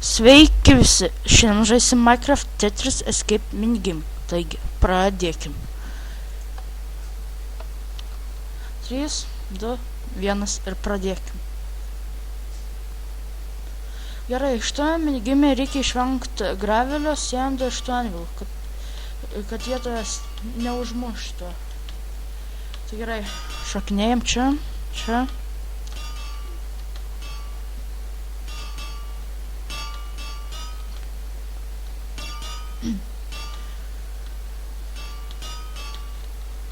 Sveiki visi, šiandien žaisim Minecraft Tetris Escape minigame, taigi pradėkim. 3, 2, 1 ir pradėkim. Gerai, šitoje minigame reikia išvengti gravelio, sendo ir šito anvilų, kad jie tavęs neužmuštų. Tai gerai, šokinėjam čia.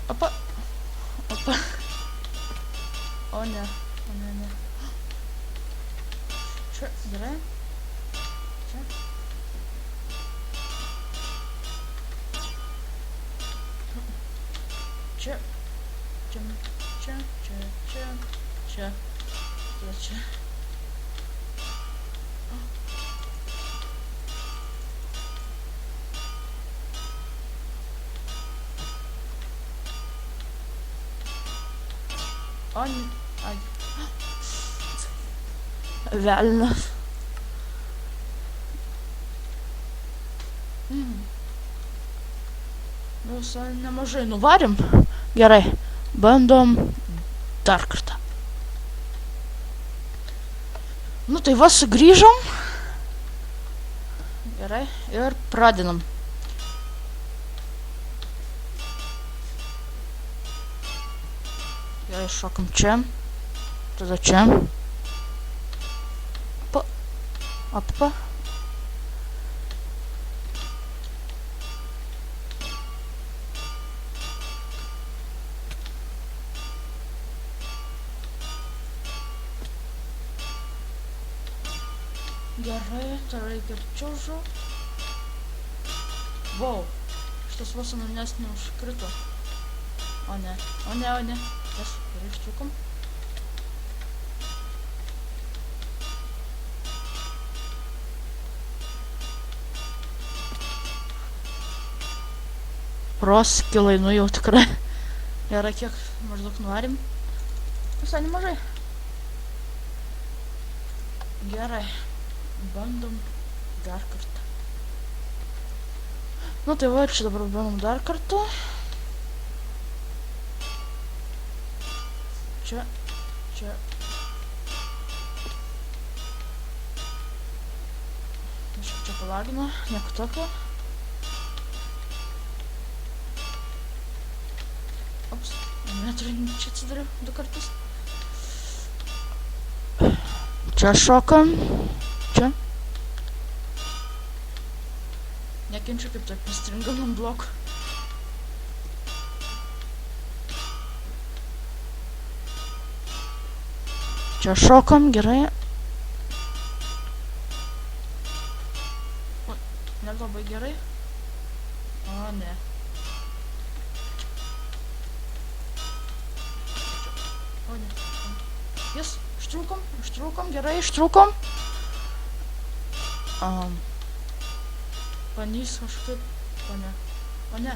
Opa. O ne. Čia, gerai. Čia. Ai. Velnas. Visai nemažai nuvarėm. Gerai, bandom dar kartą. Nu tai va, sugrįžom. Gerai, ir pradedam. Gerai, šokam čia. Tada čia. Opa. Gerai, tai reikia čiaužo. Wow, šitas vos ant manęs neužkrito. O ne. Jas, gerai, ištrūkom. Proskilai, nu jau tikrai. Gerai, kiek maždaug nuvarim. Visai nemažai. Gerai. Bandom dar kartą. Nu tai va, čia dabar bandom dar kartą. Čia. Aš čia palaginu, nieko tokio. Ops, čia atsidariau 2 kartus. Čia šokam. Čia. Nekenčiu, kaip taip pastringam ant blokų. Čia šokam, gerai. O, nelabai gerai. O, ne. O, ne. Jas, ištrūkom, gerai, ištrūkom. Panys kažkaip. O ne.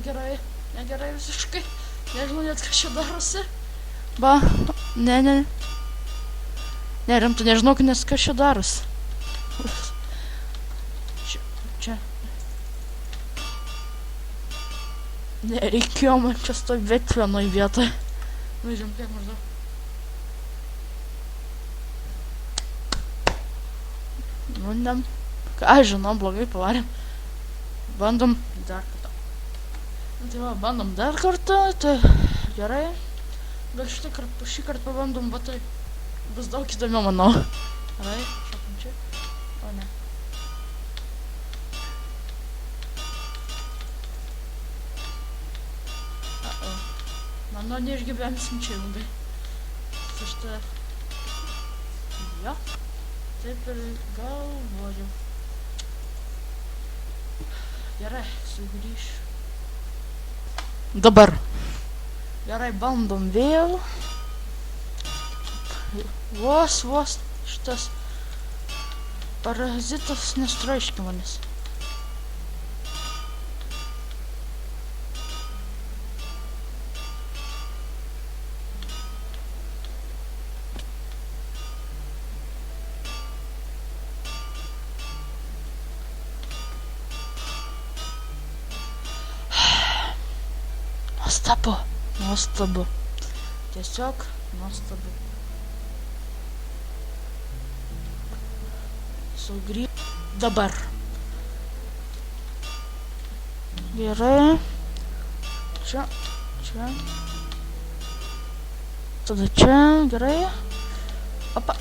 Gerai. Negerai visiškai. Nežinau net, kas čia darosi. Ne, rimtai nežinau, kas čia darosi. Čia. Nereikėjo man čia stovėti vienoj vietoj. Nu, žiūrėjom, kiek maždaug. Nu, ne. Ką žinau, blogai pavarėm. Bandom dar kartą. Nu, tai va, bandom dar kartą, tai gerai. Gal šį kartą pabandom, va tai bus daug įdomiau, manau. Gerai, šokim čia. O ne. Manau, neišgyvensim čia ilgai. Su šitą. Jo. Taip ir galvoju. Gerai, sugrįšiu. Dabar. Gerai, bandom vėl. Vos šitas parazitas nestraiškė manęs. Nuostabu. Nuostabu. Tiesiog nuostabu. Sugrįžti dabar. Gerai. Čia. Tada čia. Gerai. Opa.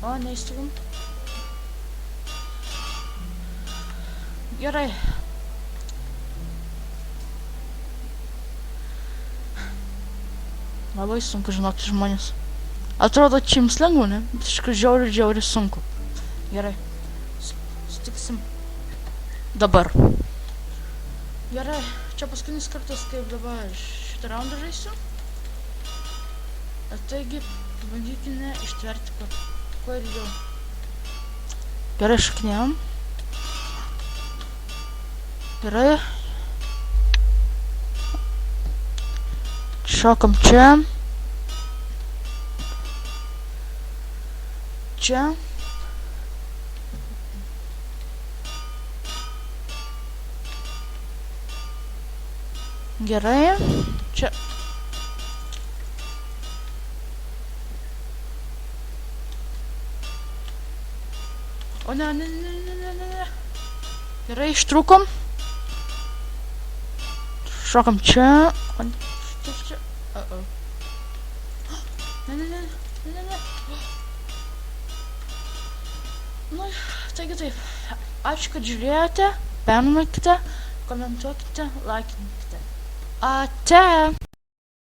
O, neįstigom. Gerai. Labai sunku žinoti žmonės. Atrodo, čia jums lengva, ne? Bet iš tikrųjų žiauriai sunku. Gerai. Sutiksim. Dabar. Gerai. Čia paskutinis kartas, kaip dabar šitą raundą žaisiu. Taigi, pabandykime ištverti kuo ilgiau. Gerai, šaknėjom. Gerai. Šokam čia. Čia. Gerai. Čia. O ne. Gerai, ištrūkom. Šokam čia. O čia. Ne. Nu, taigi taip. Ačiū, kad žiūrėjote. Pernuokite, komentuokite, laikinkite. Ate!